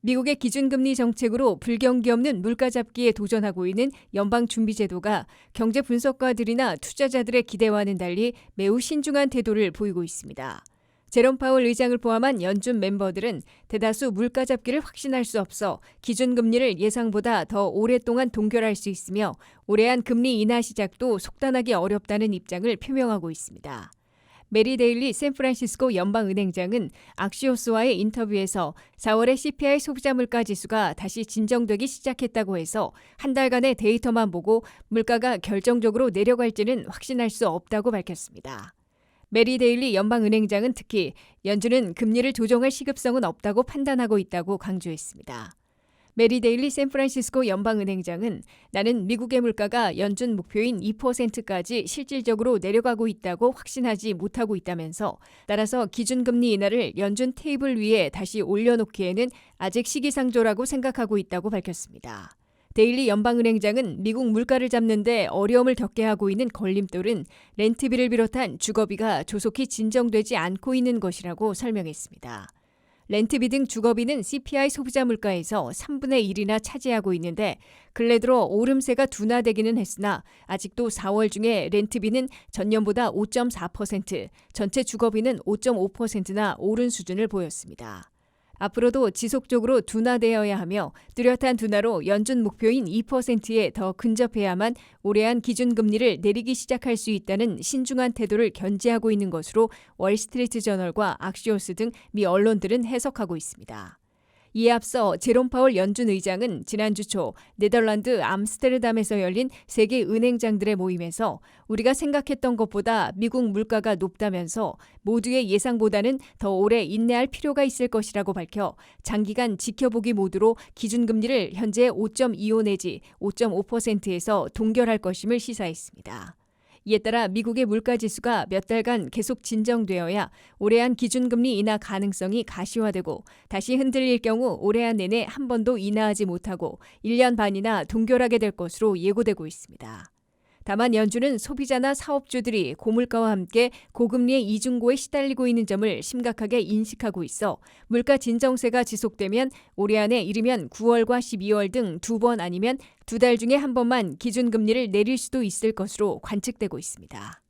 미국의 기준금리 정책으로 불경기 없는 물가 잡기에 도전하고 있는 연방준비제도가 경제 분석가들이나 투자자들의 기대와는 달리 매우 신중한 태도를 보이고 있습니다. 제롬 파월 의장을 포함한 연준 멤버들은 대다수 물가 잡기를 확신할 수 없어 기준금리를 예상보다 더 오랫동안 동결할 수 있으며 올해한 금리 인하 시작도 속단하기 어렵다는 입장을 표명하고 있습니다. 메리 데일리 샌프란시스코 연방은행장은 악시오스와의 인터뷰에서 4월의 CPI 소비자 물가 지수가 다시 진정되기 시작했다고 해서 한 달간의 데이터만 보고 물가가 결정적으로 내려갈지는 확신할 수 없다고 밝혔습니다. 메리 데일리 연방은행장은 특히 연준은 금리를 조정할 시급성은 없다고 판단하고 있다고 강조했습니다. 메리 데일리 샌프란시스코 연방은행장은 나는 미국의 물가가 연준 목표인 2%까지 실질적으로 내려가고 있다고 확신하지 못하고 있다면서 따라서 기준금리 인하를 연준 테이블 위에 다시 올려놓기에는 아직 시기상조라고 생각하고 있다고 밝혔습니다. 데일리 연방은행장은 미국 물가를 잡는 데 어려움을 겪게 하고 있는 걸림돌은 렌트비를 비롯한 주거비가 조속히 진정되지 않고 있는 것이라고 설명했습니다. 렌트비 등 주거비는 CPI 소비자 물가에서 3분의 1이나 차지하고 있는데 근래 들어 오름세가 둔화되기는 했으나 아직도 4월 중에 렌트비는 전년보다 5.4%, 전체 주거비는 5.5%나 오른 수준을 보였습니다. 앞으로도 지속적으로 둔화되어야 하며 뚜렷한 둔화로 연준 목표인 2%에 더 근접해야만 올해한 기준금리를 내리기 시작할 수 있다는 신중한 태도를 견지하고 있는 것으로 월스트리트 저널과 악시오스 등 미 언론들은 해석하고 있습니다. 이에 앞서 제롬 파월 연준 의장은 지난주 초 네덜란드 암스테르담에서 열린 세계 은행장들의 모임에서 우리가 생각했던 것보다 미국 물가가 높다면서 모두의 예상보다는 더 오래 인내할 필요가 있을 것이라고 밝혀 장기간 지켜보기 모드로 기준금리를 현재 5.25 내지 5.5%에서 동결할 것임을 시사했습니다. 이에 따라 미국의 물가지수가 몇 달간 계속 진정되어야 올해한 기준금리 인하 가능성이 가시화되고 다시 흔들릴 경우 올해한 내내 한 번도 인하하지 못하고 1년 반이나 동결하게 될 것으로 예고되고 있습니다. 다만 연준은 소비자나 사업주들이 고물가와 함께 고금리의 이중고에 시달리고 있는 점을 심각하게 인식하고 있어 물가 진정세가 지속되면 올해 안에 이르면 9월과 12월 등 2번 아니면 2달 중에 한 번만 기준금리를 내릴 수도 있을 것으로 관측되고 있습니다.